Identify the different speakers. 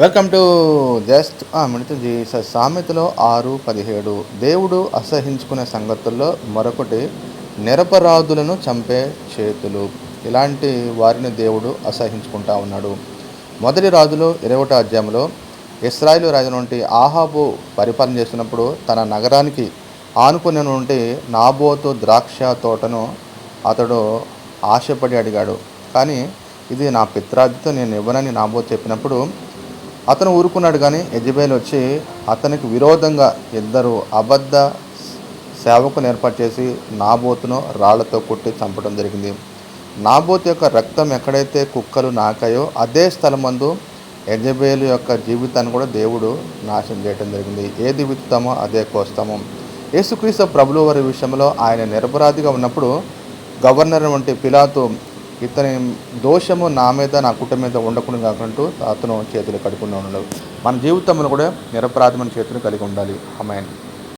Speaker 1: Welcome to just minute Jesus. సామెతలో 6:17 దేవుడు అసహించుకునే సంగతుల్లో మరొకటి నిరపరాధులను చంపే చేతులు. ఇలాంటి వారిని దేవుడు అసహించుకుంటా ఉన్నాడు. మొదటి రాజులు 21వ అధ్యాయంలో ఇశ్రాయేలు రాజు నుండి ఆహాబు పరిపాలన చేస్తున్నప్పుడు తన నగరానికి ఆనుకుని నుండి నాబోతు ద్రాక్ష తోటను అతడు ఆశపడి అడిగాడు. కానీ ఇది నా పిత్రార్జితం, నేను ఇవ్వనని నాబోతు చెప్పినప్పుడు అతను ఊరుకున్నాడు. కానీ యెజెబెల్ వచ్చి అతనికి విరోధంగా ఇద్దరు అబద్ధ సేవకుని ఏర్పాటు చేసి నాబోతును రాళ్లతో కొట్టి చంపడం జరిగింది. నాబోతు యొక్క రక్తం ఎక్కడైతే కుక్కలు నాకాయో అదే స్థలమందు యెజెబెల్ యొక్క జీవితాన్ని కూడా దేవుడు నాశనం చేయడం జరిగింది. ఏది విత్తుతామో అదే కోస్తాము. యేసుక్రీస్తు ప్రభువు వారి విషయంలో ఆయన నిరపరాధిగా ఉన్నప్పుడు గవర్నర్ వంటి పిలాతు ఇతని దోషము నా మీద నా కుటుంబం మీద ఉండకుండా కాకుండా అతను చేతులు కడుకుండా ఉండడు. మన జీవితంలో కూడా నిరపరాధమైన చేతులు కలిగి ఉండాలి. ఆమేన్.